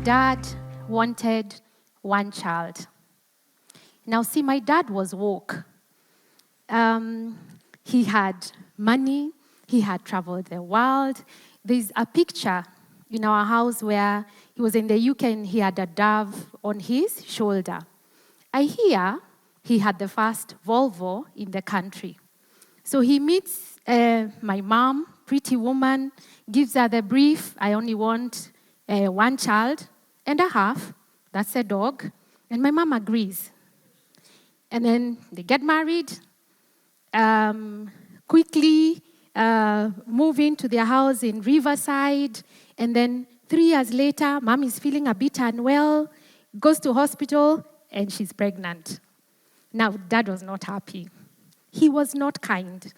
dad wanted one child. Now, see, my dad was woke. He had money. He had traveled the world. There's a picture in our house where he was in the UK and he had a dove on his shoulder. I hear he had the first Volvo in the country. So he meets my mom, pretty woman, gives her the brief, I only want one child and a half, that's a dog, and my mom agrees. And then they get married, quickly move into their house in Riverside, and then 3 years later, mom is feeling a bit unwell, goes to hospital, and she's pregnant. Now, dad was not happy. He was not kind.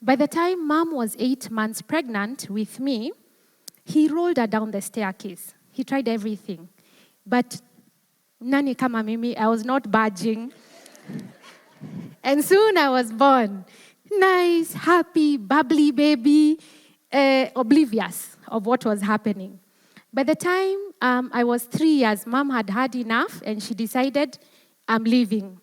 By the time mom was 8 months pregnant with me, he rolled her down the staircase. He tried everything. But nani kama mimi, I was not budging. And soon I was born. Nice, happy, bubbly baby, oblivious of what was happening. By the time I was 3 years, mom had had enough and she decided, I'm leaving.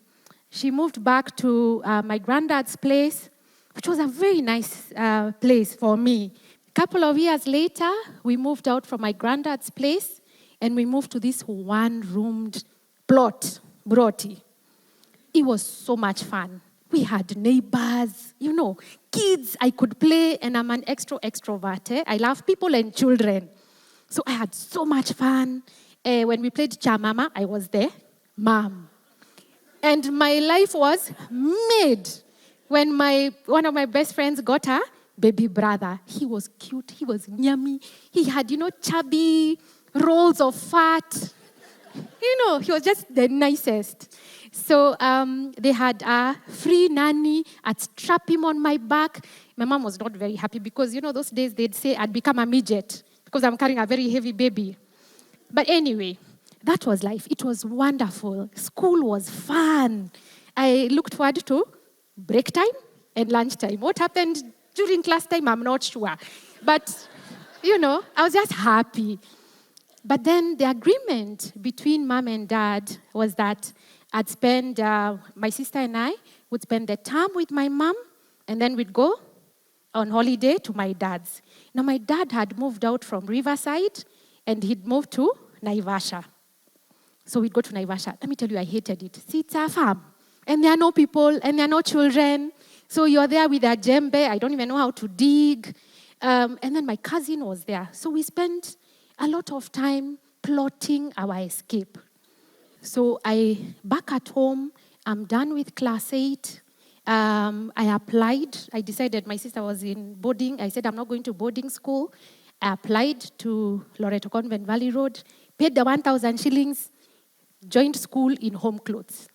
She moved back to my granddad's place, which was a very nice place for me. A couple of years later, we moved out from my granddad's place and we moved to this one-roomed plot, Broti. It was so much fun. We had neighbors, kids I could play, and I'm an extrovert. I love people and children. So I had so much fun. When we played Chamama, I was there, mom. And my life was made when one of my best friends got a baby brother. He was cute, he was yummy. He had, chubby rolls of fat. He was just the nicest. So they had a free nanny. I'd strap him on my back. My mom was not very happy because, those days they'd say I'd become a midget because I'm carrying a very heavy baby. But anyway, that was life. It was wonderful. School was fun. I looked forward to break time and lunch time. What happened during class time, I'm not sure. But, I was just happy. But then the agreement between mom and dad was that I'd spend, my sister and I would spend the term with my mom, and then we'd go on holiday to my dad's. Now, my dad had moved out from Riverside, and he'd moved to Naivasha. So we'd go to Naivasha. Let me tell you, I hated it. See, it's a farm, and there are no people, and there are no children. So you're there with a djembe. I don't even know how to dig. And then my cousin was there. So we spent a lot of time plotting our escape. So back at home, I'm done with class 8. I applied. I decided my sister was in boarding. I said, I'm not going to boarding school. I applied to Loreto Convent Valley Road, paid the 1,000 shillings, joined school in home clothes.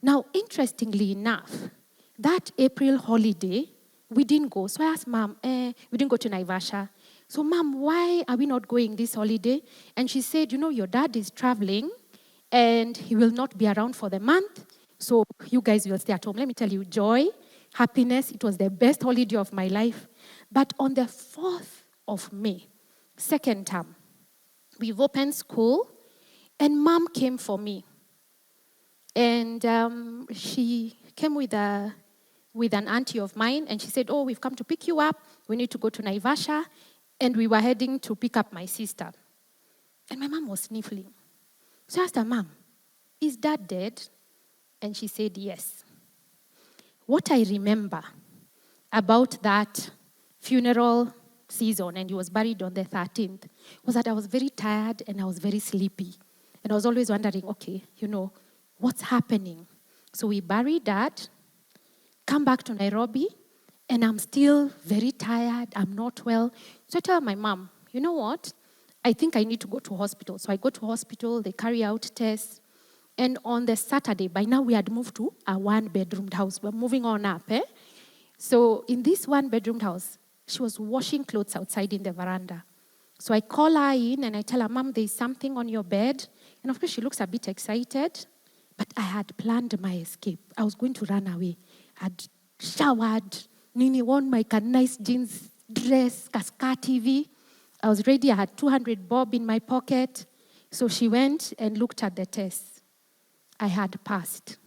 Now, interestingly enough, that April holiday, we didn't go. So I asked Mom, we didn't go to Naivasha. So, Mom, why are we not going this holiday? And she said, your dad is traveling and he will not be around for the month. So you guys will stay at home. Let me tell you, joy, happiness, it was the best holiday of my life. But on the 4th of May, second term, we've opened school and Mom came for me. And she came with an auntie of mine and she said, we've come to pick you up. We need to go to Naivasha. And we were heading to pick up my sister. And my mom was sniffling. So I asked her, Mom, is Dad dead? And she said, yes. What I remember about that funeral season, and he was buried on the 13th, was that I was very tired and I was very sleepy. And I was always wondering, okay, what's happening? So we buried Dad, come back to Nairobi, and I'm still very tired, I'm not well. So I tell my mom, you know what? I think I need to go to hospital. So I go to hospital, they carry out tests. And on the Saturday, by now we had moved to a one-bedroomed house. We're moving on up, So in this one-bedroomed house, she was washing clothes outside in the veranda. So I call her in and I tell her, Mom, there's something on your bed. And of course, she looks a bit excited. But I had planned my escape. I was going to run away. I'd showered, worn my nice jeans dress, Cascade TV. I was ready. I had 200 bob in my pocket. So she went and looked at the tests. I had passed.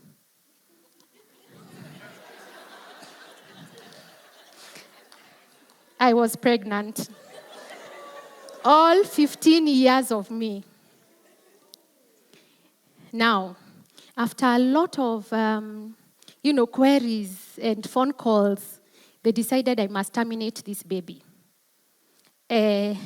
I was pregnant. All 15 years of me. Now, after a lot of, queries and phone calls, they decided I must terminate this baby. I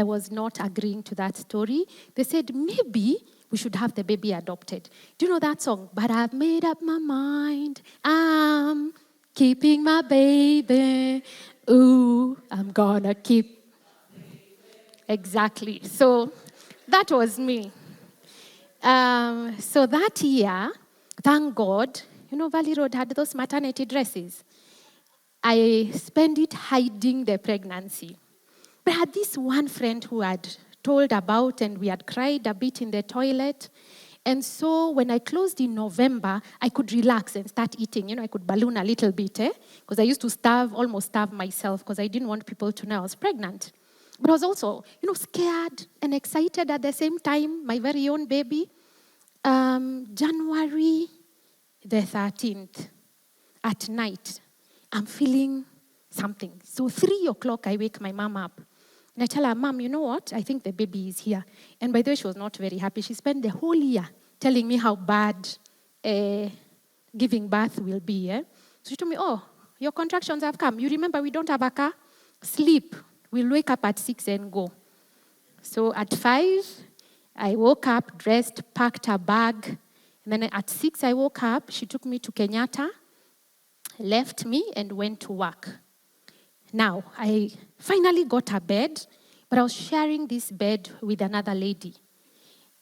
was not agreeing to that story. They said, maybe we should have the baby adopted. Do you know that song? But I've made up my mind. I'm keeping my baby. Ooh, I'm gonna keep. Exactly. So that was me. So that year, thank God, Valley Road had those maternity dresses. I spent it hiding the pregnancy. But I had this one friend who had told about, and we had cried a bit in the toilet. And so when I closed in November, I could relax and start eating. I could balloon a little bit, because I used to almost starve myself, because I didn't want people to know I was pregnant. But I was also, scared and excited at the same time, my very own baby. January the 13th, at night, I'm feeling something. So 3 o'clock, I wake my mom up. And I tell her, Mom, you know what? I think the baby is here. And by the way, she was not very happy. She spent the whole year telling me how bad giving birth will be. So she told me, oh, your contractions have come. You remember we don't have a car? Sleep. We'll wake up at 6 and go. So at 5, I woke up, dressed, packed a bag. And then at 6, I woke up. She took me to Kenyatta, left me, and went to work. Now, I finally got a bed, but I was sharing this bed with another lady.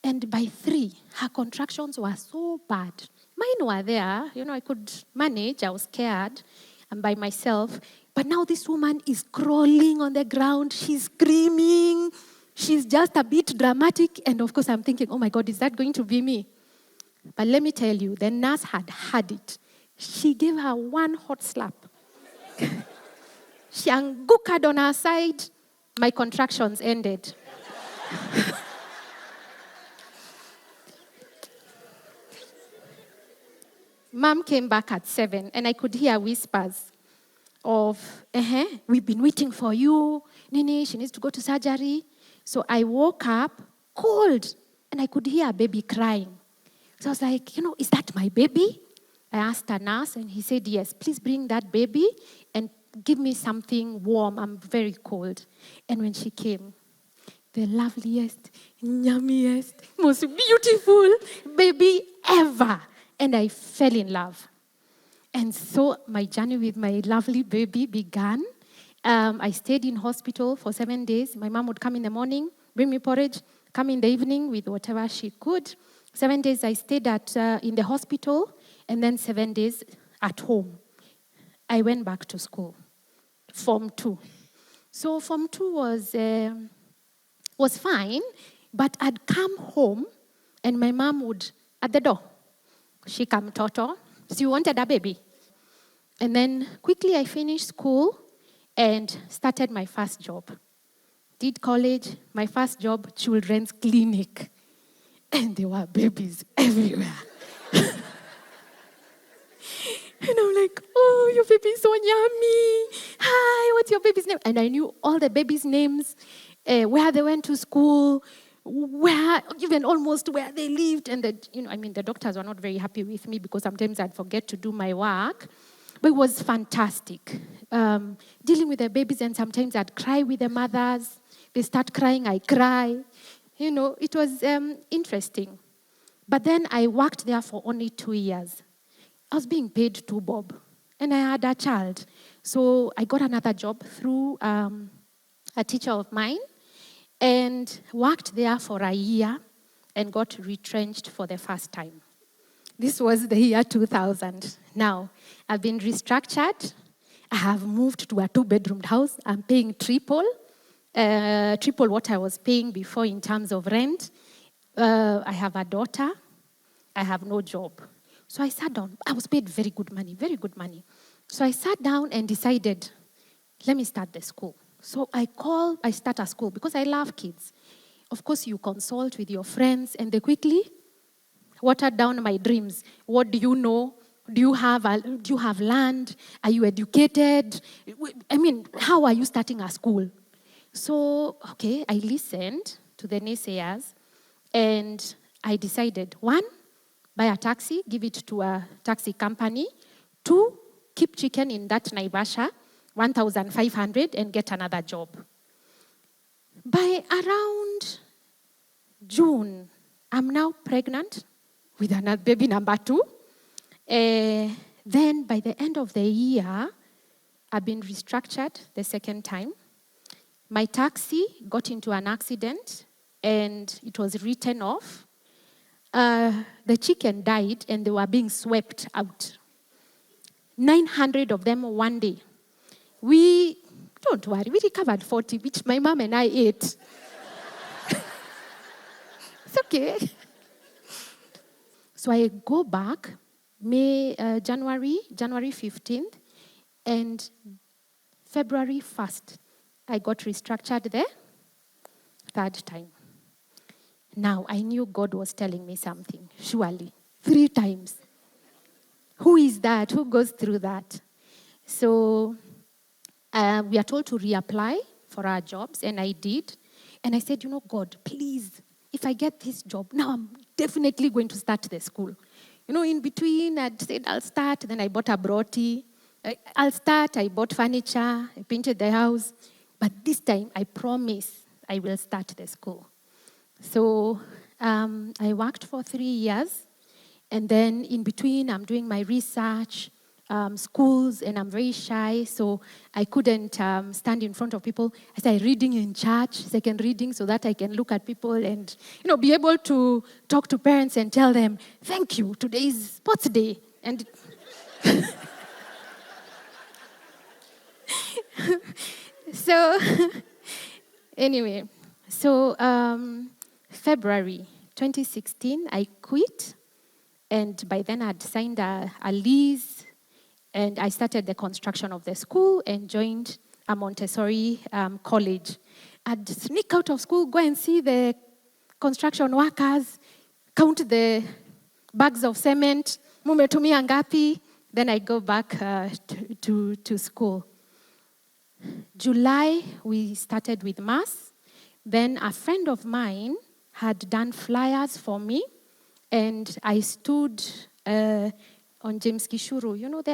And by 3, her contractions were so bad. Mine were there. I could manage. I was scared. I'm by myself. But now this woman is crawling on the ground. She's screaming. She's just a bit dramatic. And of course, I'm thinking, oh my God, is that going to be me? But let me tell you, the nurse had it. She gave her one hot slap. She angukad on her side. My contractions ended. Mom came back at 7, and I could hear whispers of, we've been waiting for you. Nini, she needs to go to surgery. So I woke up cold, and I could hear a baby crying. So I was like, is that my baby? I asked a nurse, and he said, yes, please bring that baby and give me something warm. I'm very cold. And when she came, the loveliest, yummiest, most beautiful baby ever. And I fell in love. And so my journey with my lovely baby began. I stayed in hospital for 7 days. My mom would come in the morning, bring me porridge, come in the evening with whatever she could. 7 days I stayed in the hospital, and then 7 days at home. I went back to school, Form 2. So Form 2 was fine, but I'd come home, and my mom would, at the door, shika mtoto. She wanted a baby. And then quickly I finished school and started my first job. Did college, my first job, children's clinic. And there were babies everywhere. And I'm like, oh, your baby's so yummy. Hi, what's your baby's name? And I knew all the babies' names, where they went to school, even almost where they lived. And the doctors were not very happy with me because sometimes I'd forget to do my work. But it was fantastic. Dealing with the babies, and sometimes I'd cry with the mothers. They start crying, I cry. It was interesting. But then I worked there for only 2 years. I was being paid 2 bob, and I had a child. So I got another job through a teacher of mine, and worked there for a year and got retrenched for the first time. This was the year 2000. Now, I've been restructured. I have moved to a 2-bedroom house. I'm paying triple what I was paying before in terms of rent. I have a daughter. I have no job. So I sat down. I was paid very good money, very good money. So I sat down and decided, let me start the school. So I start a school because I love kids. Of course, you consult with your friends, and they quickly watered down my dreams. What do you know? Do you have land? Are you educated? I mean, how are you starting a school? So, okay, I listened to the naysayers, and I decided, one, buy a taxi, give it to a taxi company. Two, keep chicken in that Naivasha, 1,500, and get another job. By around June, I'm now pregnant with another baby number 2. Then by the end of the year, I've been restructured the second time. My taxi got into an accident and it was written off. The chicken died and they were being swept out. 900 of them one day. Don't worry, we recovered 40, which my mom and I ate. It's okay. So I go back January 15th, and February 1st, I got restructured the third time. Now, I knew God was telling me something, surely, 3 times. Who is that? Who goes through that? So we are told to reapply for our jobs, and I did. And I said, God, please, if I get this job, now I'm definitely going to start the school. In between, I'd said, I'll start. Then I bought a broti. I'll start. I bought furniture. I painted the house. But this time, I promise I will start the school. So I worked for 3 years. And then in between, I'm doing my research, schools, and I'm very shy. So I couldn't stand in front of people. I started reading in church, second reading, so that I can look at people and, be able to talk to parents and tell them, thank you, today is sports day. And so anyway, so February 2016, I quit. And by then, I'd signed a lease, and I started the construction of the school and joined a Montessori college. I'd sneak out of school, go and see the construction workers, count the bags of cement, mumetumia ngapi, then I go back to school. July, we started with mass. Then a friend of mine had done flyers for me, and I stood on James Gishuru, they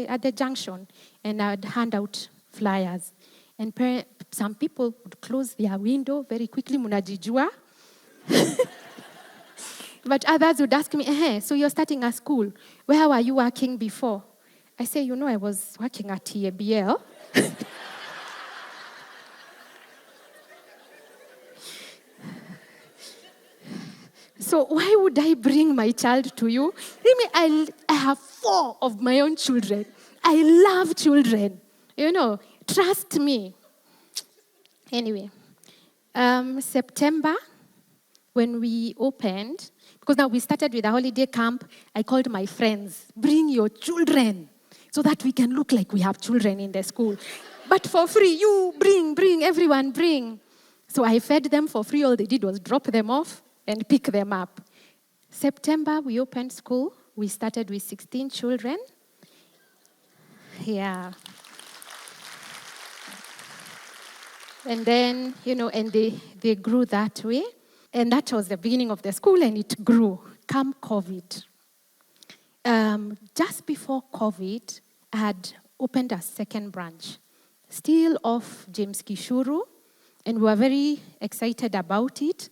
at the junction, and I'd hand out flyers. And some people would close their window very quickly, munajijua. But others would ask me, so you're starting a school. Where were you working before? I say, I was working at TABL. So why would I bring my child to you? I have 4 of my own children. I love children. Trust me. Anyway, September, when we opened, because now we started with a holiday camp, I called my friends, bring your children so that we can look like we have children in the school. But for free, you bring, everyone bring. So I fed them for free. All they did was drop them off and pick them up. September, we opened school. We started with 16 children. Yeah. And then, and they grew that way. And that was the beginning of the school, and it grew. Come COVID. Just before COVID, I had opened a second branch, still off James Gishuru, and we were very excited about it.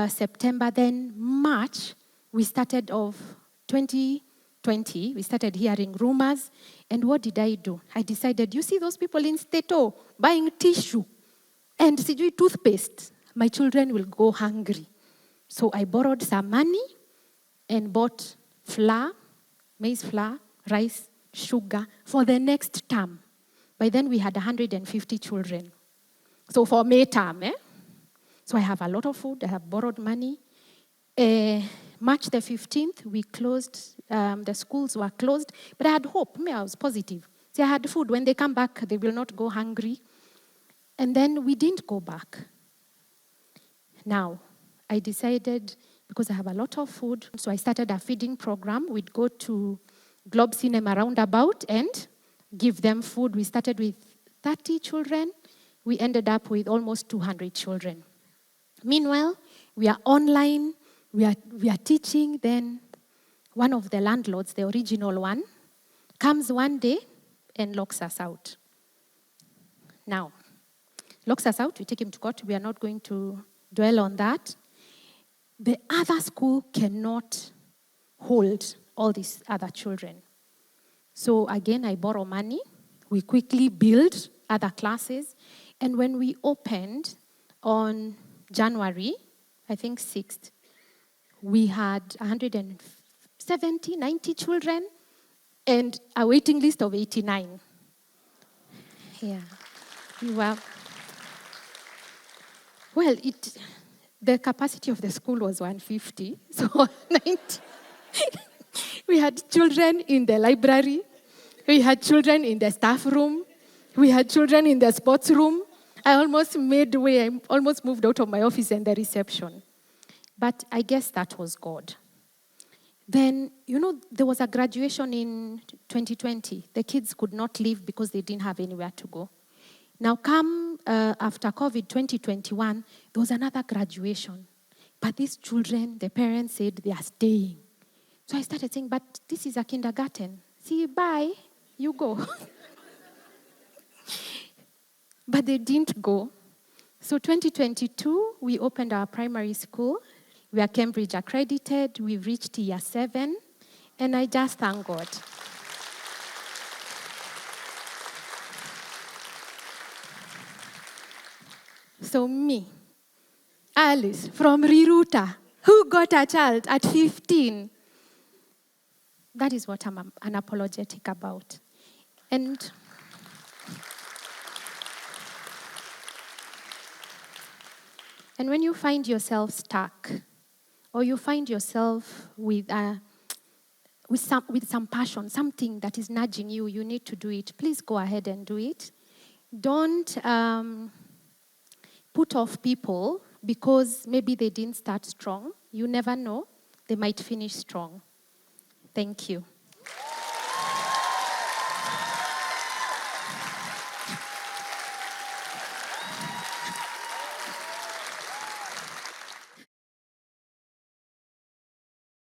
September, then March, we started off 2020, we started hearing rumors. And what did I do? I decided, you see those people in Stato buying tissue and toothpaste, my children will go hungry. So I borrowed some money and bought flour, maize flour, rice, sugar for the next term. By then we had 150 children. So for May term, So I have a lot of food. I have borrowed money. March the 15th, we closed. The schools were closed. But I had hope. I was positive. So I had food. When they come back, they will not go hungry. And then we didn't go back. Now, I decided, because I have a lot of food, so I started a feeding program. We'd go to Globe Cinema roundabout and give them food. We started with 30 children. We ended up with almost 200 children. Meanwhile, we are online, we are teaching. Then one of the landlords, the original one, comes one day and locks us out. Now, locks us out, we take him to court. We are not going to dwell on that. The other school cannot hold all these other children. So again, I borrow money. We quickly build other classes. And when we opened on January, I think 6th, we had 170, 90 children and a waiting list of 89. Yeah. Well, the capacity of the school was 150, so 90. We had children in the library. We had children in the staff room. We had children in the sports room. I almost moved out of my office and the reception. But I guess that was God. Then, there was a graduation in 2020. The kids could not leave because they didn't have anywhere to go. Now, after COVID 2021, there was another graduation. But these children, the parents said they are staying. So I started saying, but this is a kindergarten. See, bye, you go. But they didn't go. So 2022, we opened our primary school. We are Cambridge accredited. We've reached year 7. And I just thank God. So me, Alice from Riruta, who got a child at 15. That is what I'm unapologetic about. And when you find yourself stuck, or you find yourself with some passion, something that is nudging you, you need to do it, please go ahead and do it. Don't put off people because maybe they didn't start strong. You never know. They might finish strong. Thank you.